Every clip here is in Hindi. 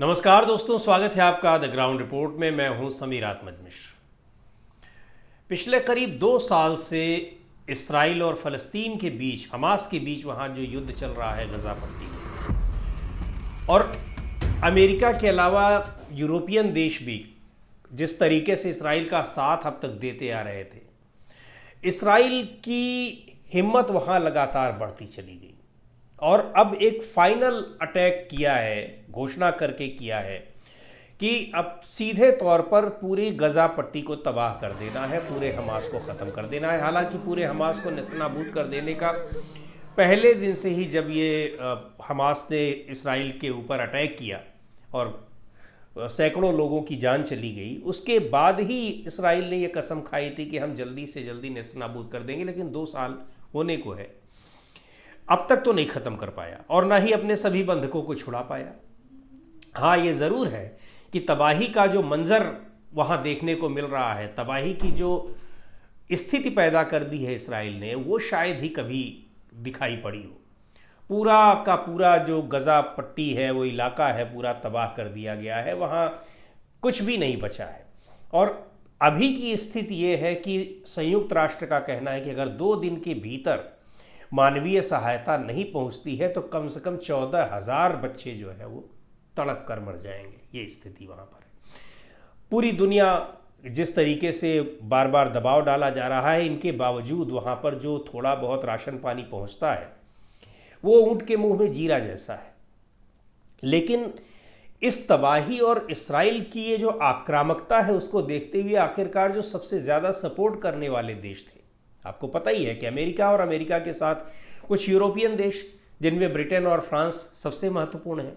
नमस्कार दोस्तों, स्वागत है आपका द ग्राउंड रिपोर्ट में। मैं हूं समीर आत्मज मिश्र। पिछले करीब 2 साल से इसराइल और फ़लस्तीन के बीच, हमास के बीच वहां जो युद्ध चल रहा है गजा पट्टी में, और अमेरिका के अलावा यूरोपियन देश भी जिस तरीके से इसराइल का साथ अब तक देते आ रहे थे, इसराइल की हिम्मत वहां लगातार बढ़ती चली गई और अब एक फाइनल अटैक किया है, घोषणा करके किया है कि अब सीधे तौर पर पूरी गजा पट्टी को तबाह कर देना है, पूरे हमास को ख़त्म कर देना है। हालांकि पूरे हमास को नेस्तनाबूद कर देने का पहले दिन से ही, जब ये हमास ने इसराइल के ऊपर अटैक किया और सैकड़ों लोगों की जान चली गई, उसके बाद ही इसराइल ने यह कसम खाई थी कि हम जल्दी से जल्दी नेस्तनाबूद कर देंगे। लेकिन 2 साल होने को है, अब तक तो नहीं ख़त्म कर पाया और ना ही अपने सभी बंधकों को छुड़ा पाया। हाँ, ये ज़रूर है कि तबाही का जो मंजर वहाँ देखने को मिल रहा है, तबाही की जो स्थिति पैदा कर दी है इसराइल ने, वो शायद ही कभी दिखाई पड़ी हो। पूरा का पूरा जो गजा पट्टी है, वो इलाका है, पूरा तबाह कर दिया गया है, वहाँ कुछ भी नहीं बचा है। और अभी की स्थिति ये है कि संयुक्त राष्ट्र का कहना है कि अगर 2 दिन के भीतर मानवीय सहायता नहीं पहुंचती है तो कम से कम 14,000 बच्चे जो है वो तड़प कर मर जाएंगे। ये स्थिति वहाँ पर है। पूरी दुनिया जिस तरीके से बार बार दबाव डाला जा रहा है, इनके बावजूद वहाँ पर जो थोड़ा बहुत राशन पानी पहुँचता है वो ऊँट के मुंह में जीरा जैसा है। लेकिन इस तबाही और इसराइल की ये जो आक्रामकता है, उसको देखते हुए आखिरकार जो सबसे ज़्यादा सपोर्ट करने वाले देश थे, आपको पता ही है कि अमेरिका और अमेरिका के साथ कुछ यूरोपियन देश, जिनमें ब्रिटेन और फ्रांस सबसे महत्वपूर्ण है,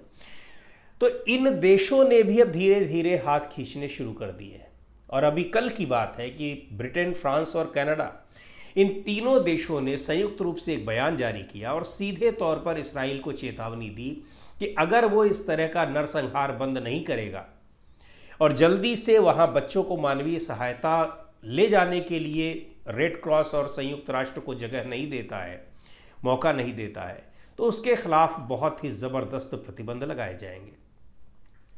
तो इन देशों ने भी अब धीरे धीरे हाथ खींचने शुरू कर दिए हैं। और अभी कल की बात है कि ब्रिटेन, फ्रांस और कनाडा, इन तीनों देशों ने संयुक्त रूप से एक बयान जारी किया और सीधे तौर पर इसराइल को चेतावनी दी कि अगर वो इस तरह का नरसंहार बंद नहीं करेगा और जल्दी से वहाँ बच्चों को मानवीय सहायता ले जाने के लिए रेड क्रॉस और संयुक्त राष्ट्र को जगह नहीं देता है, मौका नहीं देता है, तो उसके खिलाफ बहुत ही ज़बरदस्त प्रतिबंध लगाए जाएंगे।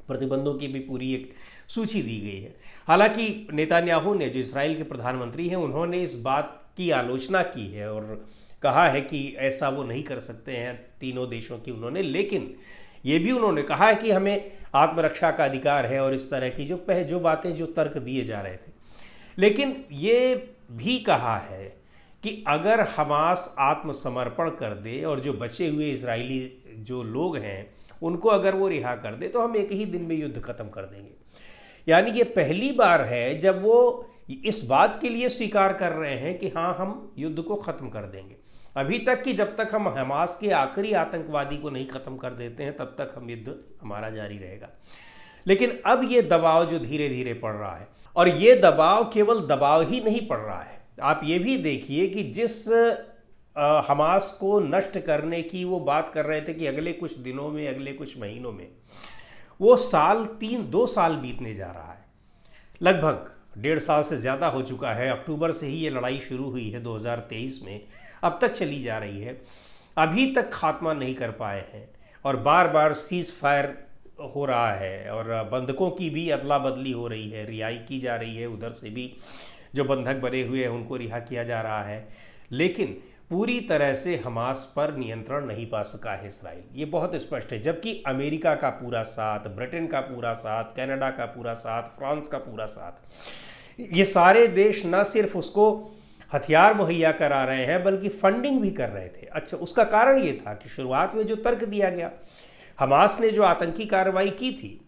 प्रतिबंधों की भी पूरी एक सूची दी गई है। हालांकि नेतान्याहू ने, जो इसराइल के प्रधानमंत्री हैं, उन्होंने इस बात की आलोचना की है और कहा है कि ऐसा वो नहीं कर सकते हैं, तीनों देशों की उन्होंने। लेकिन ये भी उन्होंने कहा है कि हमें आत्मरक्षा का अधिकार है और इस तरह की जो बातें, जो तर्क दिए जा रहे थे। लेकिन ये भी कहा है कि अगर हमास आत्मसमर्पण कर दे और जो बचे हुए इजरायली जो लोग हैं उनको अगर वो रिहा कर दे तो हम एक ही दिन में युद्ध खत्म कर देंगे। यानी ये पहली बार है जब वो इस बात के लिए स्वीकार कर रहे हैं कि हाँ, हम युद्ध को ख़त्म कर देंगे। अभी तक कि जब तक हम हमास के आखिरी आतंकवादी को नहीं ख़त्म कर देते हैं, तब तक हम युद्ध हमारा जारी रहेगा। लेकिन अब ये दबाव जो धीरे धीरे पड़ रहा है, और ये दबाव केवल दबाव ही नहीं पड़ रहा है, आप ये भी देखिए कि जिस हमास को नष्ट करने की वो बात कर रहे थे कि अगले कुछ दिनों में, अगले कुछ महीनों में, वो 2 साल बीतने जा रहा है। लगभग 1.5 साल से ज़्यादा हो चुका है। अक्टूबर से ही ये लड़ाई शुरू हुई है 2023 में, अब तक चली जा रही है। अभी तक खात्मा नहीं कर पाए हैं और बार बार सीज़ फायर हो रहा है और बंधकों की भी अदला बदली हो रही है, रिहाई की जा रही है। उधर से भी जो बंधक बने हुए हैं उनको रिहा किया जा रहा है। लेकिन पूरी तरह से हमास पर नियंत्रण नहीं पा सका है इसराइल, ये बहुत स्पष्ट है। जबकि अमेरिका का पूरा साथ, ब्रिटेन का पूरा साथ, कनाडा का पूरा साथ, फ्रांस का पूरा साथ, ये सारे देश न सिर्फ उसको हथियार मुहैया करा रहे हैं बल्कि फंडिंग भी कर रहे थे। अच्छा, उसका कारण ये था कि शुरुआत में जो तर्क दिया गया, हमास ने जो आतंकी कार्रवाई की थी,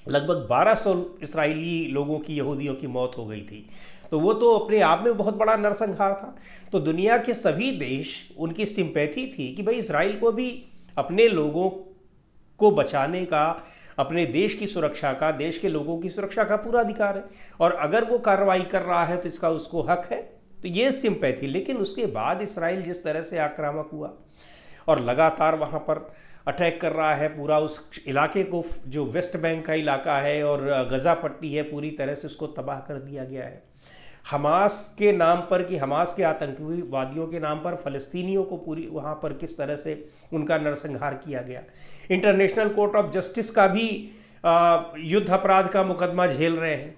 लगभग 1200 इसराइली लोगों की, यहूदियों की मौत हो गई थी, तो वो तो अपने आप में बहुत बड़ा नरसंहार था। तो दुनिया के सभी देश, उनकी सिंपैथी थी कि भाई इसराइल को भी अपने लोगों को बचाने का, अपने देश की सुरक्षा का, देश के लोगों की सुरक्षा का पूरा अधिकार है और अगर वो कार्रवाई कर रहा है तो इसका उसको हक है। तो ये सिंपैथी। लेकिन उसके बाद इसराइल जिस तरह से आक्रामक हुआ और लगातार वहाँ पर अटैक कर रहा है, पूरा उस इलाके को, जो वेस्ट बैंक का इलाका है और गजा पट्टी है, पूरी तरह से उसको तबाह कर दिया गया है। हमास के नाम पर, कि हमास के आतंकवादियों के नाम पर फ़लस्तीनियों को पूरी वहाँ पर किस तरह से उनका नरसंहार किया गया। इंटरनेशनल कोर्ट ऑफ जस्टिस का भी युद्ध अपराध का मुकदमा झेल रहे हैं,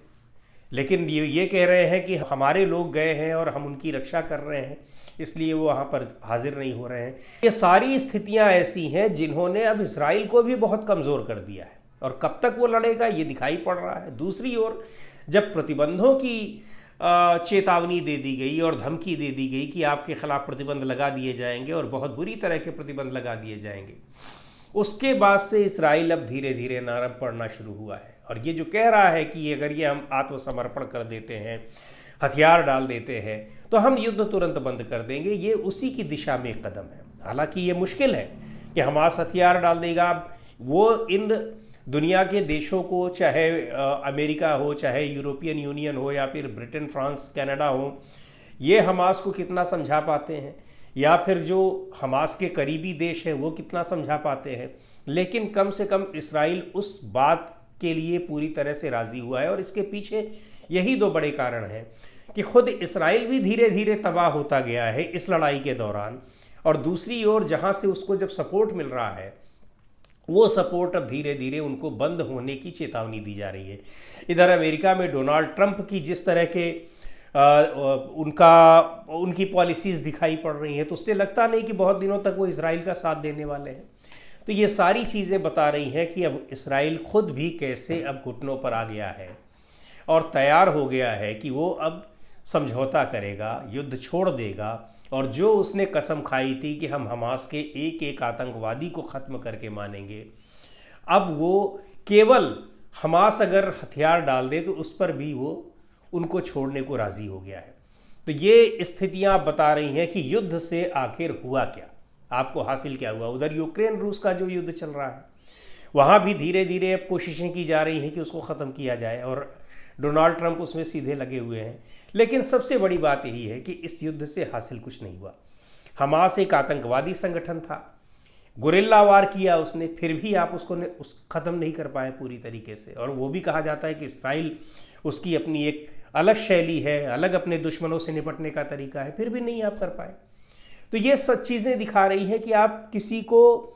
लेकिन ये कह रहे हैं कि हमारे लोग गए हैं और हम उनकी रक्षा कर रहे हैं, इसलिए वो वहाँ पर हाजिर नहीं हो रहे हैं। ये सारी स्थितियाँ ऐसी हैं जिन्होंने अब इजराइल को भी बहुत कमज़ोर कर दिया है, और कब तक वो लड़ेगा ये दिखाई पड़ रहा है। दूसरी ओर जब प्रतिबंधों की चेतावनी दे दी गई और धमकी दे दी गई कि आपके खिलाफ प्रतिबंध लगा दिए जाएंगे और बहुत बुरी तरह के प्रतिबंध लगा दिए जाएंगे, उसके बाद से इजराइल अब धीरे धीरे नरम पड़ना शुरू हुआ है। और ये जो कह रहा है कि अगर ये हम आत्मसमर्पण कर देते हैं, हथियार डाल देते हैं, तो हम युद्ध तुरंत बंद कर देंगे, ये उसी की दिशा में एक कदम है। हालांकि ये मुश्किल है कि हमास हथियार डाल देगा। वो इन दुनिया के देशों को, चाहे अमेरिका हो, चाहे यूरोपियन यूनियन हो, या फिर ब्रिटेन, फ्रांस, कनाडा हो, ये हमास को कितना समझा पाते हैं, या फिर जो हमास के करीबी देश हैं वो कितना समझा पाते हैं। लेकिन कम से कम इजराइल उस बात के लिए पूरी तरह से राज़ी हुआ है, और इसके पीछे यही दो बड़े कारण हैं कि खुद इजराइल भी धीरे धीरे तबाह होता गया है इस लड़ाई के दौरान, और दूसरी ओर जहाँ से उसको जब सपोर्ट मिल रहा है वो सपोर्ट अब धीरे धीरे उनको बंद होने की चेतावनी दी जा रही है। इधर अमेरिका में डोनाल्ड ट्रंप की जिस तरह के उनकी पॉलिसीज़ दिखाई पड़ रही हैं, तो उससे लगता नहीं कि बहुत दिनों तक वो इजराइल का साथ देने वाले हैं। तो ये सारी चीज़ें बता रही हैं कि अब इजराइल खुद भी कैसे अब घुटनों पर आ गया है और तैयार हो गया है कि वो अब समझौता करेगा, युद्ध छोड़ देगा, और जो उसने कसम खाई थी कि हम हमास के एक एक आतंकवादी को ख़त्म करके मानेंगे, अब वो केवल हमास अगर हथियार डाल दे तो उस पर भी वो उनको छोड़ने को राज़ी हो गया है। तो ये स्थितियां बता रही हैं कि युद्ध से आखिर हुआ क्या, आपको हासिल क्या हुआ। उधर यूक्रेन रूस का जो युद्ध चल रहा है वहाँ भी धीरे धीरे अब कोशिशें की जा रही हैं कि उसको ख़त्म किया जाए, और डोनाल्ड ट्रंप उसमें सीधे लगे हुए हैं। लेकिन सबसे बड़ी बात यही है कि इस युद्ध से हासिल कुछ नहीं हुआ। हमास एक आतंकवादी संगठन था, गुरिल्ला वार किया उसने, फिर भी आप उसको ख़त्म नहीं कर पाए पूरी तरीके से। और वो भी कहा जाता है कि इस्राइल, उसकी अपनी एक अलग शैली है, अलग अपने दुश्मनों से निपटने का तरीका है, फिर भी नहीं आप कर पाए। तो ये सब चीज़ें दिखा रही हैं कि आप किसी को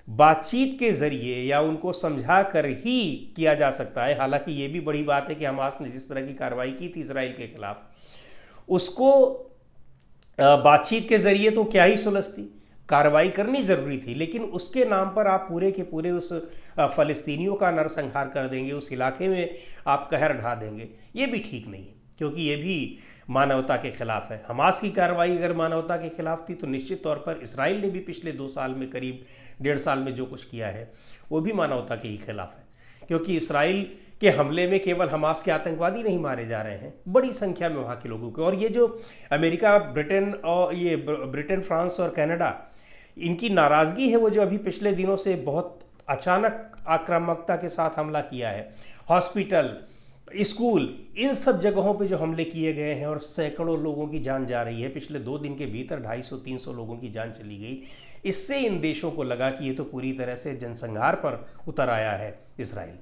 बातचीत के ज़रिए या उनको समझा कर ही किया जा सकता है। हालांकि ये भी बड़ी बात है कि हमास ने जिस तरह की कार्रवाई की थी इजराइल के खिलाफ, उसको बातचीत के ज़रिए तो क्या ही सुलझती, कार्रवाई करनी ज़रूरी थी, लेकिन उसके नाम पर आप पूरे के पूरे उस फ़लस्तीनियों का नरसंहार कर देंगे, उस इलाके में आप कहर ढा देंगे, ये भी ठीक नहीं है, क्योंकि ये भी मानवता के खिलाफ है। हमास की कार्रवाई अगर मानवता के खिलाफ थी तो निश्चित तौर पर इजराइल ने भी पिछले 2 साल में, करीब 1.5 साल में जो कुछ किया है वो भी मानवता के ही खिलाफ है, क्योंकि इजराइल के हमले में केवल हमास के आतंकवादी नहीं मारे जा रहे हैं, बड़ी संख्या में वहाँ के लोगों के। और ये जो अमेरिका, ब्रिटेन, फ्रांस और कनाडा, इनकी नाराज़गी है वो जो अभी पिछले दिनों से बहुत अचानक आक्रामकता के साथ हमला किया है, हॉस्पिटल, स्कूल, इन सब जगहों पे जो हमले किए गए हैं और सैकड़ों लोगों की जान जा रही है, पिछले 2 दिन के भीतर 250-300 लोगों की जान चली गई, इससे इन देशों को लगा कि ये तो पूरी तरह से जनसंहार पर उतर आया है इजराइल।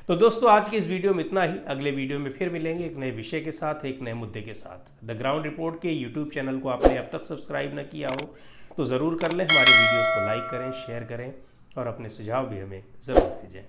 तो दोस्तों, आज की इस वीडियो में इतना ही। अगले वीडियो में फिर मिलेंगे एक नए विषय के साथ, एक नए मुद्दे के साथ। द ग्राउंड रिपोर्ट के यूट्यूब चैनल को आपने अब तक सब्सक्राइब न किया हो तो ज़रूर कर लें। हमारे वीडियोज़ को लाइक करें, शेयर करें और अपने सुझाव भी हमें ज़रूर भेजें।